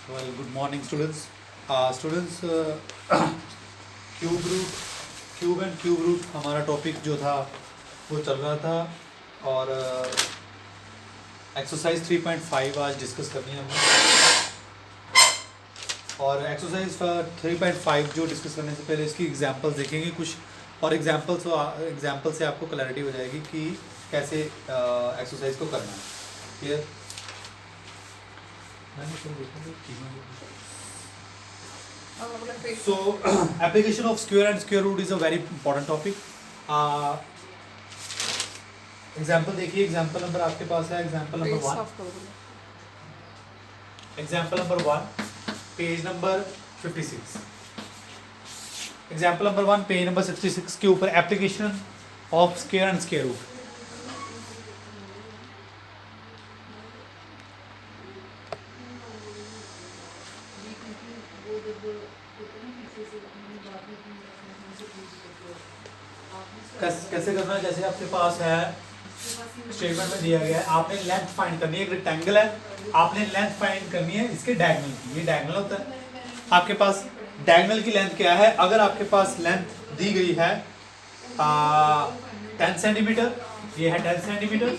Well, good morning, students. Students, cube and cube root हमारा topic जो था वो चल रहा था, और एक्सरसाइज 3.5 आज डिस्कस करनी है हमने। और एक्सरसाइज 3.5 जो डिस्कस करने से पहले इसकी एग्जांपल्स देखेंगे कुछ, और एग्जांपल से आपको क्लैरिटी हो जाएगी कि कैसे एक्सरसाइज को करना है। Clear? So application of square and square root is a very important topic. Example देखिए, एग्जाम्पल नंबर आपके पास है, example number 1, page number 56। Example number 1 page number 66 के ऊपर application of square and square root. कैसे करना है? जैसे आपके पास है, स्टेटमेंट में दिया गया है, आपने लेंथ फाइंड करनी है। एक रेक्टेंगल है, आपने लेंथ फाइंड करनी है इसके डायगोनल की। ये डायगोनल होता है, आपके पास डायगोनल की लेंथ क्या है? अगर आपके पास लेंथ दी गई है 10 सेंटीमीटर, ये है 10 सेंटीमीटर,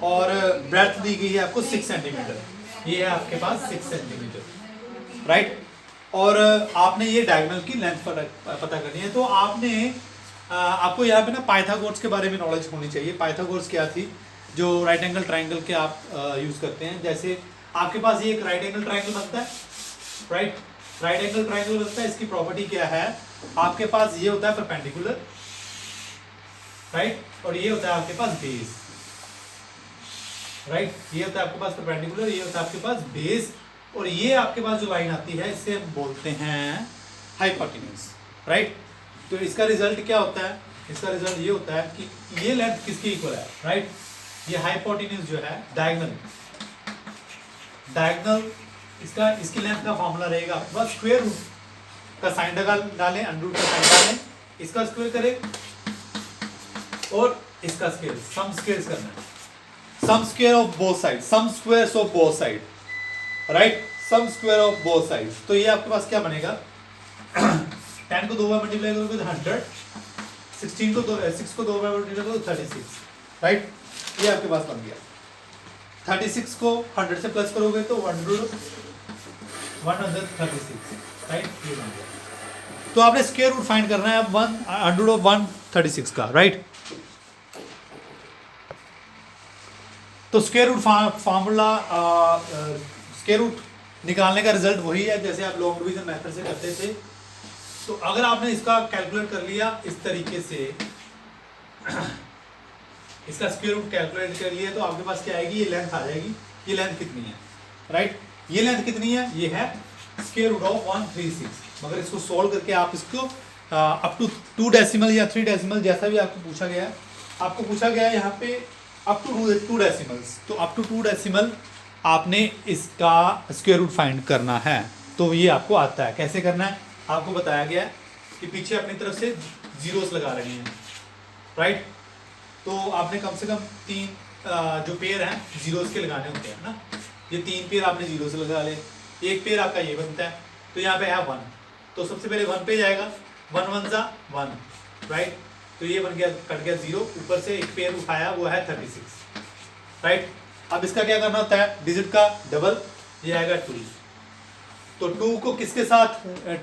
और ब्रेड्थ दी गई है आपको 6 सेंटीमीटर, ये है आपके पास 6 सेंटीमीटर, राइट। और आपने ये डायगोनल की लेंथ पता करनी है। तो आपको यहाँ पे ना पाइथागोरस के बारे में नॉलेज होनी चाहिए। पाइथागोरस क्या थी? जो राइट एंगल ट्राइंगल के आप यूज करते हैं। जैसे आपके पास ये एक राइट एंगल ट्राइंगल बनता है, राइट एंगल ट्राइंगल बनता है। इसकी प्रॉपर्टी क्या है? आपके पास ये होता है परपेंडिकुलर, राइट, और ये होता है आपके पास बेस, राइट। ये होता है आपके पास परपेंडिकुलर, ये होता है आपके पास बेस, और ये आपके पास जो लाइन आती है इसे हम बोलते हैं हाइपोटेन्यूज, राइट। तो इसका रिजल्ट क्या होता है? इसका रिजल्ट ये होता है कि ये लेंथ किसकी इक्वल है, राइट। ये हाइपोटेन्यूज जो है डायगोनल इसकी लेंथ का फॉर्मूला रहेगा बस स्क्वायर रूट का साइन डालें, अंडर रूट का साइन डालें, इसका स्क्वायर करें और इसका स्क्वायर, सम स्क्वायर्स करना है, sum square of both side, sum squares of both side, right, sum square of both side. तो ये आपके पास क्या बनेगा? 10 को 2 बार मल्टीप्लाई करोगे तो 100, 6 को 2 बार मल्टीप्लाई करोगे तो 36, राइट। ये आपके पास बन गया। 36 को 100 से प्लस करोगे तो 136, राइट, ये बन गया। तो आपने स्क्वायर रूट फाइंड करना है अब 136 का, राइट। तो square root formula, square root निकालने का रिजल्ट वही है जैसे आप लॉन्ग डिवीजन मेथड से करते थे। तो अगर आपने इसका कैलकुलेट कर लिया इस तरीके से, इसका स्क्वायर रूट कैलकुलेट कर लिया, तो आपके पास क्या आएगी? ये लेंथ आ जाएगी। ये लेंथ कितनी है, राइट? ये लेंथ कितनी है? ये है स्क्वायर रूट ऑफ 136। मगर इसको सोल्व करके आप इसको अप टू 2 डेसिमल या 3 डेसिमल जैसा भी आपको पूछा गया है, यहाँ पे अप टू 2 डेसिमल्स। तो अप टू 2 डेसिमल आपने इसका स्क्वायर रूट फाइंड करना है। तो ये आपको आता है। कैसे करना है आपको बताया गया है कि पीछे अपनी तरफ से जीरोस लगा रहे हैं, राइट। तो आपने कम से कम 3 जो पेयर हैं जीरोस के लगाने होते हैं ना। ये 3 पेयर आपने जीरो से लगा ले। एक पेयर आपका ये बनता है, तो यहाँ पे है 1, तो सबसे पहले 1 पे जाएगा, 1 1 जा 1, राइट। तो ये बन गया, कट गया 0, ऊपर से एक पेयर उठाया, वो है 36, राइट। अब इसका क्या करना होता है? डिजिट का डबल, ये आएगा 2। तो 2 को किसके साथ,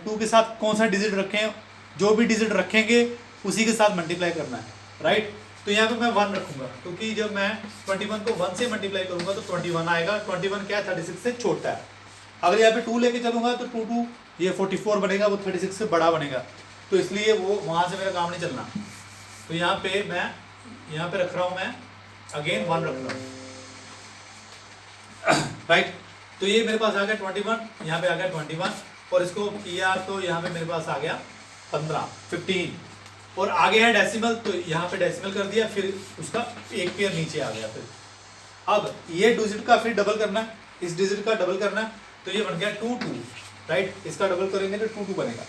2 के साथ कौन सा डिजिट रखें? जो भी डिजिट रखेंगे उसी के साथ मल्टीप्लाई करना है, राइट। तो यहाँ पे मैं 1 रखूंगा, क्योंकि जब मैं 21 को 1 से मल्टीप्लाई करूंगा तो 21 आएगा। 21 क्या है? 36 से छोटा है। अगर यहाँ पे 2 लेके चलूंगा तो 2 ये 44 बनेगा, वो 36 से बड़ा बनेगा। तो इसलिए वो वहाँ से मेरा काम नहीं चलना। तो यहाँ पे मैं रख रहा हूँ, मैं अगेन 1 रख रहा हूँ, राइट। तो ये मेरे पास आ गया 21, यहाँ पे आ गया 21, और इसको किया तो यहाँ पे मेरे पास आ गया 15, और आगे है डेसिमल, तो यहाँ पे डेसिमल कर दिया, फिर उसका एक पेयर नीचे आ गया। फिर अब ये डिजिट का फिर डबल करना है, इस डिजिट का डबल करना है, तो ये बन गया 2 2, राइट। इसका डबल करेंगे तो 2 2 बनेगा।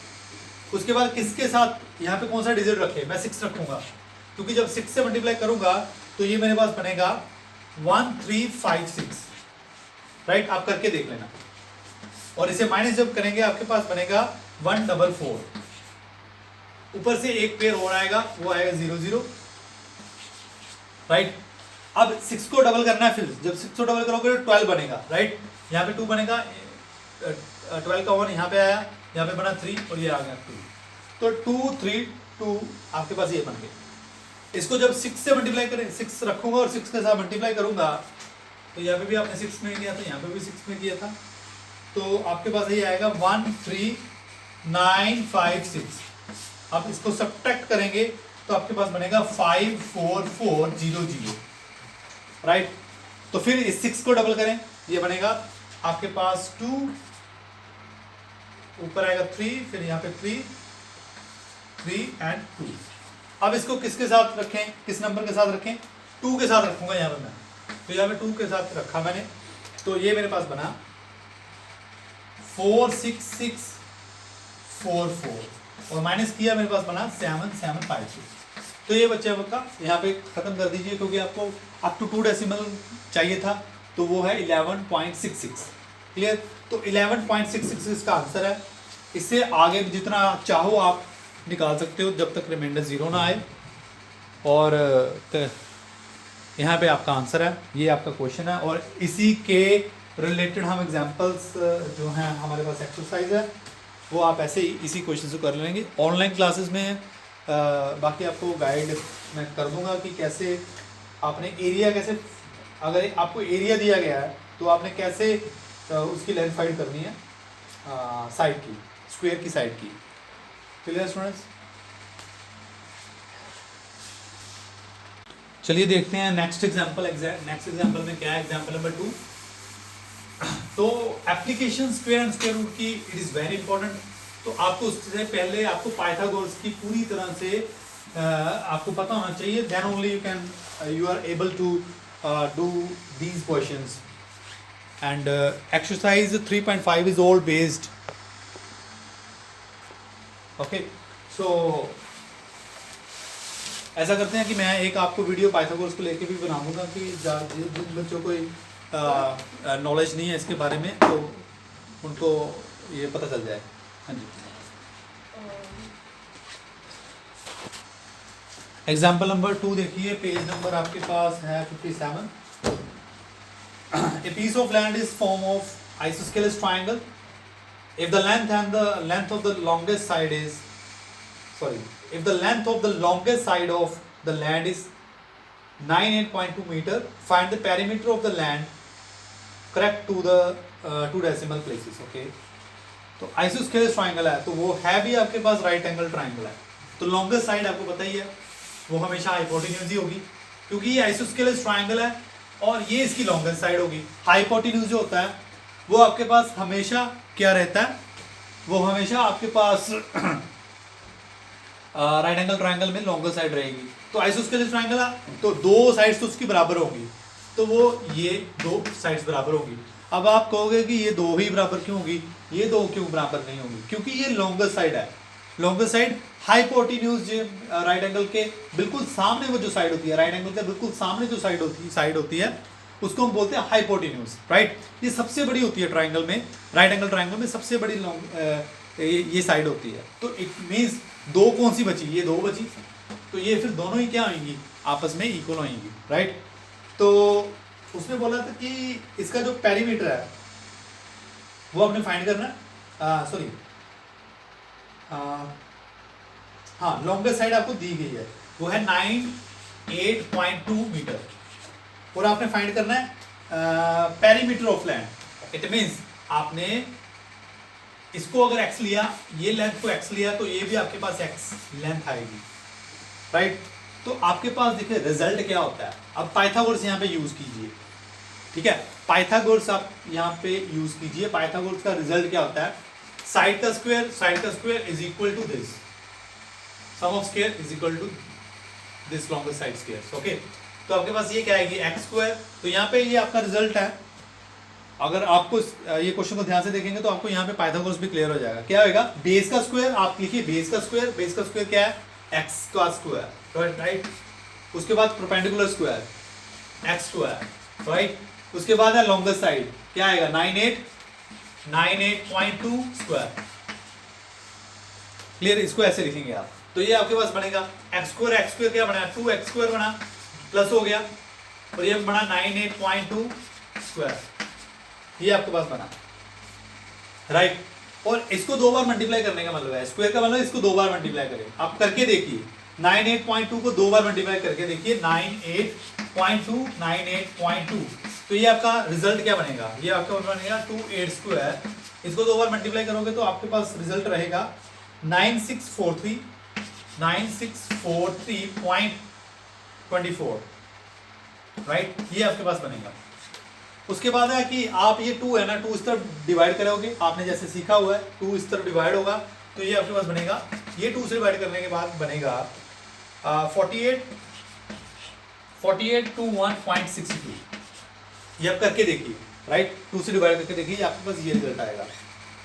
उसके बाद किसके साथ यहाँ पे कौन सा डिजिट रखे? मैं 6 रखूंगा, क्योंकि जब 6 से मल्टीप्लाई करूंगा तो ये मेरे पास बनेगा 1356, राइट, आप करके देख लेना। और इसे माइनस जब करेंगे आपके पास बनेगा 144, ऊपर से एक पेयर और आएगा, वो आएगा 0 0, राइट। अब 6 को डबल करना है, फिर जब 6 को डबल करोगे तो 12 बनेगा, राइट। यहाँ पे 2 बनेगा, 12 का 1 यहाँ पे आया, यहाँ पे बना 3 और ये आ गया 2, तो 2 3 2 आपके पास ये बन गए। इसको जब 6 से मल्टीप्लाई करें, 6 रखूंगा और 6 के साथ मल्टीप्लाई करूंगा, तो यहाँ पे भी आपने 6 में किया था, यहाँ पे भी 6 में किया था, तो आपके पास ये आएगा 13956। आप इसको सब्ट्रैक्ट करेंगे तो आपके पास बनेगा 54400, राइट। तो फिर इस 6 को डबल करें, ये बनेगा आपके पास 2, ऊपर आएगा 3, फिर यहाँ पे 3 एंड 2। अब इसको किसके साथ रखें, किस नंबर के साथ रखें, 2 के साथ रखूंगा यहाँ पर मैं, तो यहाँ पे 2 के साथ रखा मैंने, तो ये मेरे पास बना 46644 और माइनस किया, मेरे पास बना 7756। तो ये बच्चे का यहाँ पे खत्म कर दीजिए, क्योंकि आपको अप टू 2 डेसिमल चाहिए था, तो वो है 11.66। क्लियर, तो 11.66 इसका आंसर है। इससे आगे जितना चाहो आप निकाल सकते हो, जब तक रिमाइंडर 0 ना आए। और यहाँ पे आपका आंसर है, ये आपका क्वेश्चन है, और इसी के रिलेटेड हम एग्जांपल्स जो हैं हमारे पास एक्सरसाइज है, वो आप ऐसे ही इसी क्वेश्चन से कर लेंगे। ऑनलाइन क्लासेस में बाकी आपको गाइड मैं कर दूंगा कि कैसे आपने एरिया, कैसे अगर आपको एरिया दिया गया है तो आपने कैसे उसकी लेंथ फाइंड करनी है साइड की, स्क्वायर की साइड की। क्लियर स्टूडेंट्स, चलिए देखते हैं नेक्स्ट एग्जांपल। नेक्स्ट एग्जांपल में क्या है, एग्जांपल नंबर 2। तो application square and square root की इट इज वेरी इंपॉर्टेंट। तो आपको उससे पहले आपको पाइथागोरस की पूरी तरह से आपको पता होना चाहिए, then only you are able to do these questions. And exercise 3.5 is all based, okay. So ऐसा करते हैं कि मैं एक आपको वीडियो पाइथागोरस को लेके भी बना दूंगा, कि जिन बच्चों को नॉलेज नहीं है इसके बारे में, तो उनको ये पता चल जाए। हाँ जी, एग्जाम्पल नंबर 2 देखिए, पेज नंबर आपके पास है 57। A piece of land is form of isosceles triangle. If the length of the longest side of the land is 98.2 meter, find the perimeter of the land correct to the 2 decimal places. Okay, तो isosceles triangle है, तो वो है भी आपके पास right angle triangle है। तो longest side आपको पता ही है, वो हमेशा हाइपोटेन्यूज ही होगी, क्योंकि ये आइसोस्केलेस ट्राइंगल है और ये इसकी लॉन्गेस्ट साइड होगी। हाइपोटेन्यूज जो होता है वो आपके पास हमेशा क्या रहता है, वो हमेशा आपके पास राइट एंगल ट्राइंगल में लॉन्गर साइड रहेगी। तो आइसोस्केलेस ट्राइंगल है, तो 2 साइड्स तो उसकी बराबर होगी, तो वो ये 2 साइड्स बराबर होगी। अब आप कहोगे कि ये 2 ही बराबर क्यों होगी, ये 2 क्यों बराबर नहीं होगी, क्योंकि ये लॉन्गर साइड है। Longer side hypotenuse right angle के बिल्कुल सामने वो जो साइड होती है, राइट एंगल के बिल्कुल सामने जो साइड होती है उसको हम बोलते हैं हाइपोटेन्यूज, राइट। ये सबसे बड़ी होती है ट्राइंगल में, राइट एंगल ट्राइंगल में सबसे बड़ी ये साइड होती है। तो इट मीन्स 2 कौन सी बची, ये 2 बची, तो ये फिर दोनों ही क्या होंगी, आपस में इक्वल होंगी, राइट। तो उसने बोला था कि इसका जो पेरीमीटर है वो आपने फाइंड करना है, सॉरी हाँ, लॉन्गेस्ट साइड आपको दी गई है, वो है 98.2 मीटर, और आपने फाइंड करना है perimeter of land. It means आपने इसको अगर x लिया, ये लेंथ को x लिया, तो ये भी आपके पास x लेंथ आएगी, राइट। तो आपके पास देखिए रिजल्ट क्या होता है। अब पाइथागोरस यहाँ पे यूज कीजिए, ठीक है, पाइथागोरस आप यहाँ पे यूज कीजिए। पाइथागोरस का रिजल्ट क्या होता है, साइड का square is equal to this, sum of square is equal to this longer side square, okay. तो आपके पास ये क्या आएगी, x स्क्वायर। तो यहाँ पे ये आपका रिजल्ट है। अगर आपको ये क्वेश्चन को ध्यान से देखेंगे तो आपको यहाँ पे पाइथागोरस भी क्लियर हो जाएगा। क्या होगा, बेस का स्क्वायर, आप लिखिए बेस का स्क्वायर क्या है, x का स्क्वायर, राइट। उसके बाद perpendicular square x square, right. उसके बाद है लॉन्गेस्ट साइड, क्या आएगा 98.2 स्क्वायर। क्लियर, इसको ऐसे लिखेंगे आप। तो ये आपके पास बनेगा एक्स स्क्वायर क्या बना, 2x स्क्वायर बना, प्लस हो गया, और ये बना 98.2 स्क्वायर, ये आपके पास बना, राइट। और इसको 2 बार मल्टीप्लाई करने का मतलब है, स्क्वायर का मतलब इसको 2 बार मल्टीप्लाई करें। आप करके देखिए, 98.2 को 2 बार मल्टीप्लाई करके देखिए, 98.2, तो ये आपका रिजल्ट क्या बनेगा, ये आपका बनेगा 28 स्क्वायर। इसको 2 बार मल्टीप्लाई करोगे तो आपके पास रिजल्ट रहेगा 9643.24, राइट, ये आपके पास बनेगा। उसके बाद है कि आप ये 2 है ना, 2 इस तरफ डिवाइड करोगे, आपने जैसे सीखा हुआ है 2 इस तरफ डिवाइड होगा, तो ये आपके पास बनेगा, ये 2 से डिवाइड करने के बाद बनेगा 4821.62। ये आप करके देखिए, राइट, 2 से डिवाइड करके देखिए, आपके पास ये रिजल्ट आएगा।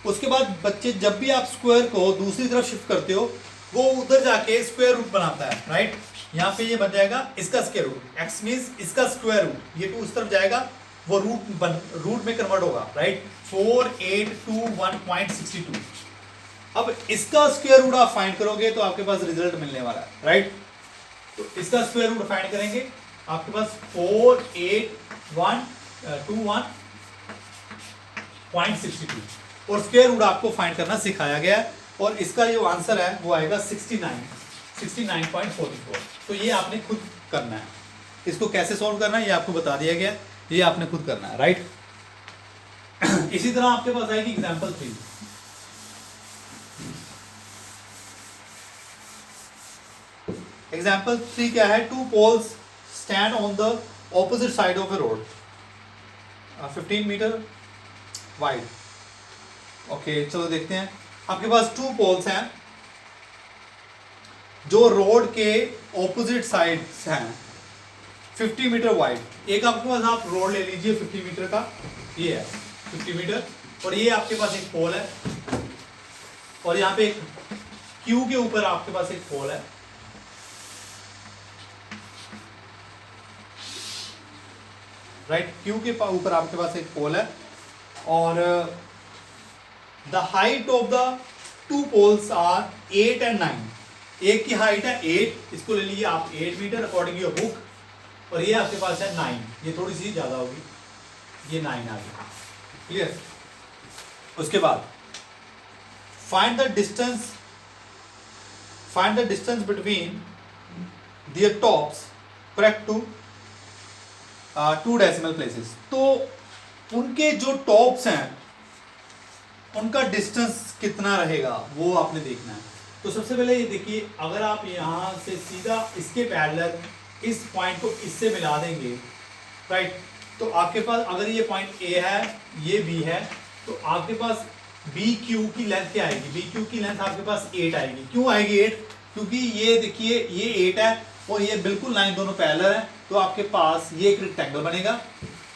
उसके बाद बच्चे जब भी आप स्क्वायर को दूसरी तरफ शिफ्ट करते हो, वो उधर जाके स्क्वायर रूट बनाता है, राइट। यहाँ पे ये बन जाएगा इसका स्क्वायर रूट, x मींस इसका स्क्वायर रूट, ये 2 इस तरफ जाएगा, वो रूट में कन्वर्ट होगा, राइट, 4821.62। अब इसका स्क्वायर रूट आप फाइंड करोगे तो आपके पास रिजल्ट मिलने वाला है, राइट। तो इसका स्क्वायर रूट फाइंड करेंगे, आपके पास 4821.62, और स्क्वायर रूट आपको फाइंड करना सिखाया गया है, और इसका जो आंसर है वो आएगा 69.44। तो ये आपने खुद करना है, इसको कैसे सॉल्व करना है ये आपको बता दिया गया, ये आपने खुद करना है, राइट। इसी तरह आपके पास आएगी एग्जांपल 3। एग्जांपल 3 क्या है, 2 poles stand on the opposite side of a road, 15 metre wide. Okay, चलो देखते हैं। आपके पास 2 पोल्स हैं जो रोड के ऑपोजिट साइड्स हैं, 50 मीटर वाइड। एक आपके पास, आप रोड ले लीजिए 50 मीटर का, ये है 50 मीटर, और ये आपके पास एक पोल है, और यहाँ पे एक क्यू के ऊपर आपके पास एक पोल है, राइट, क्यू के ऊपर आपके पास एक पोल है, और the height of the 2 poles are 8 and 9। एक की हाइट है 8, इसको ले लीजिए आप 8 मीटर अकॉर्डिंग योर बुक, और ये आपके पास है 9, ये थोड़ी सी ज्यादा होगी, ये 9 आ गई, क्लियर। उसके बाद find the distance between their tops correct to 2 decimal places. तो उनके जो टॉप्स हैं उनका डिस्टेंस कितना रहेगा वो आपने देखना है। तो सबसे पहले ये देखिए, अगर आप यहाँ से सीधा इसके पैरेलल इस पॉइंट को इससे मिला देंगे, राइट, तो आपके पास अगर ये पॉइंट ए है, ये बी है, तो आपके पास बी क्यू की लेंथ क्या आएगी, बी क्यू की लेंथ आपके पास 8 आएगी। क्यों आएगी 8? क्योंकि ये देखिए ये 8 है और ये बिल्कुल लाइन दोनों पैरेलल है, तो आपके पास ये एक रेक्टेंगल बनेगा,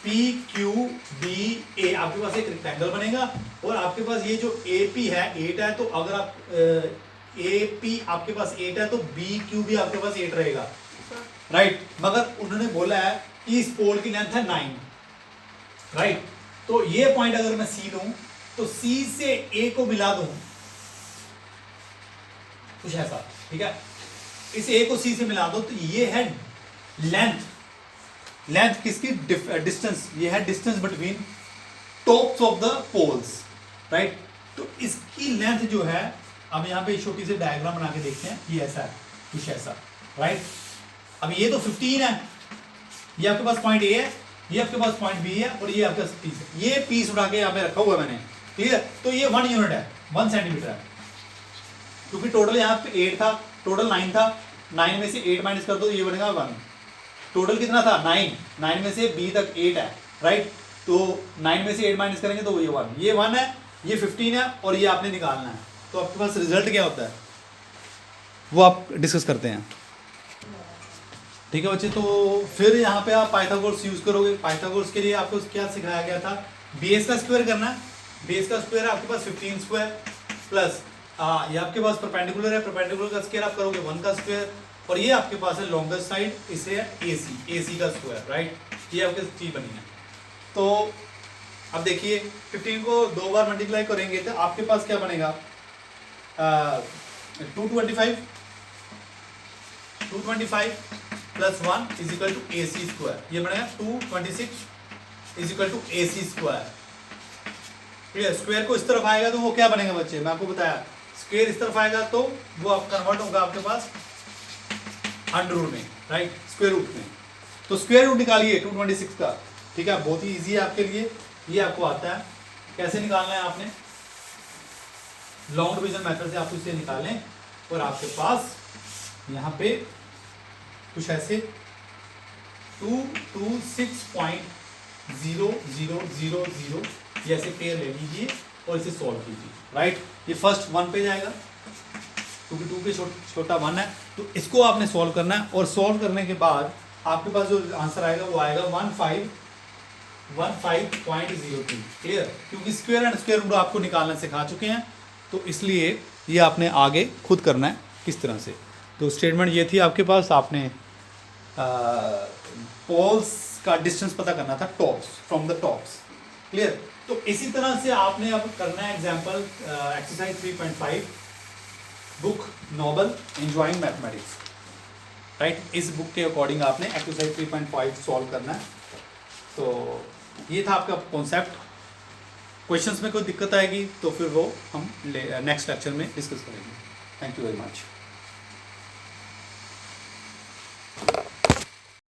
पी क्यू बी ए, आपके पास एक रेक्टेंगल बनेगा, और आपके पास ये जो ए पी है 8 है, तो अगर आप ए पी आपके पास 8 है तो बी क्यू भी आपके पास 8 रहेगा, राइट। मगर उन्होंने बोला है कि इस पोल की लेंथ है 9, राइट। तो ये पॉइंट अगर मैं सी लूं तो सी से ए को मिला दूं कुछ ऐसा, ठीक है, इस ए को सी से मिला दो, तो ये है लेंथ किसकी, डिस्टेंस, ये है distance between tops of the poles, right. तो इसकी लेंथ जो है, अब यहाँ पे छोटी सी डायग्राम बना के देखते हैं, ये ऐसा है कुछ ऐसा, राइट। अब ये तो 15 है, ये आपके पास पॉइंट ए है, ये आपके पास पॉइंट बी है, और ये आपके पास पीस है। ये पीस उठा के यहाँ पे रखा हुआ है मैंने, ठीक है। तो ये 1 यूनिट है, 1 सेंटीमीटर है, क्योंकि टोटल यहाँ पे 8 था, टोटल 9 था, 9 में से 8 माइनस कर दो, ये बनेगा 1। टोटल कितना था 9 में से बी तक 8 है, राइट। तो 9 में से 8 माइनस करेंगे तो ये 1 है, ये 15 है, और ये आपने निकालना है। तो आपके पास रिजल्ट क्या होता है वो आप डिस्कस करते हैं, ठीक है बच्चे। तो फिर यहाँ पे आप पाइथागोरस यूज करोगे। पाइथागोरस के लिए आपको क्या सिखाया गया था, बेस का स्क्वायर करना है। बेस का स्क्वायर है आपके पास 15 स्क्वायर प्लस ये आपके पास परपेंडिकुलर है, परपेंडिकुलर का स्क्वायर आप करोगे 1 का स्क्वायर, और ये आपके पास है लॉन्गेस्ट साइड, इसे है AC का स्क्वायर, राइट। ये आपके चीज बनी है। तो अब देखिए 15 को 2 बार मल्टीप्लाई करेंगे तो आपके पास क्या बनेगा, 225 plus 1 is equal to AC square, ये बनेगा 226 is equal to AC square. Clear, square को इस तरफ आएगा तो वो क्या बनेगा बच्चे, मैं आपको बताया स्क्वायर इस तरफ आएगा तो वो आप कन्वर्ट होगा आपके पास अंडर रूट में, राइट, स्क्वायर रूट में। तो स्क्वायर रूट निकालिए 226 का, ठीक है, बहुत ही इजी है आपके लिए, ये आपको आता है। कैसे निकालना है आपने, लॉन्ग डिवीजन मेथड से आप इसे निकालें और आपके पास यहाँ पे कुछ ऐसे 226.0000 ये ऐसे पेयर ले लीजिए और इसे सॉल्व कीजिए, राइट। ये फर्स्ट 1 पे जाएगा क्योंकि 2 के छोटा 1 है, तो इसको आपने सॉल्व करना है और सॉल्व करने के बाद आपके पास जो आंसर आएगा वो आएगा 15.02। क्लियर, क्योंकि स्क्वायर एंड स्क्वायर रूट आपको निकालना सिखा चुके हैं, तो इसलिए ये आपने आगे खुद करना है किस तरह से। तो स्टेटमेंट ये थी आपके पास, आपने पोल्स का डिस्टेंस पता करना था, tops from the tops. Clear, तो इसी तरह से आपने अब करना है example exercise 3.5 book Noble enjoying mathematics, right. इस बुक के अकॉर्डिंग आपने एक्सरसाइज 3.5 सॉल्व करना है। तो ये था आपका कॉन्सेप्ट। क्वेश्चंस में कोई दिक्कत आएगी तो फिर वो हम नेक्स्ट लेक्चर में डिस्कस करेंगे। Thank you very much.